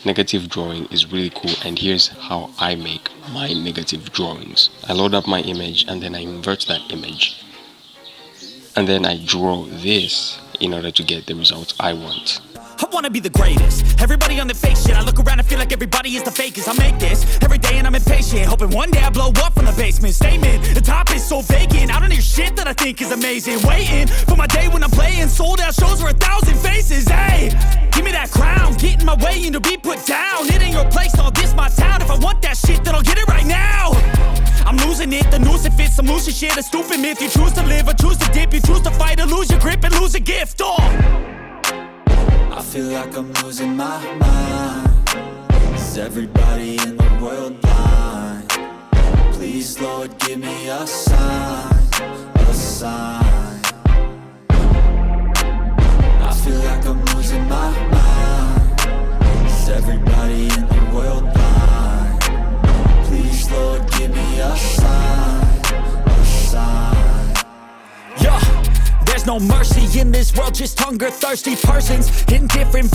negative drawing is really cool, and here's how I make my negative drawings. I load up my image and then I invert that image, and then I draw this in order to get the result I want. I wanna be the greatest. Everybody on the fake shit. I look around and feel like everybody is the fakest. I make this every day and I'm impatient, hoping one day I blow up from the basement. Statement, the top is so vacant. I don't hear shit that I think is amazing. Waiting for my day when I'm playing sold out shows for 1,000 faces. Hey, give me that crown, get in my way and to be put down. It ain't your place, all this my town. If I want that shit, then I'll get it right now. I'm losing it, the noose it fits, I'm losing shit. A stupid myth, you choose to live or choose to dip. You choose to fight or lose your grip and lose a gift. I feel like I'm losing my mind. Is everybody in the world blind? Please, Lord, give me a sign, a sign. I feel like I'm losing my mind. Is everybody in the world blind? Please, Lord, give me a sign, a sign. Yeah, there's no mercy in this world, just hunger-thirsty persons in different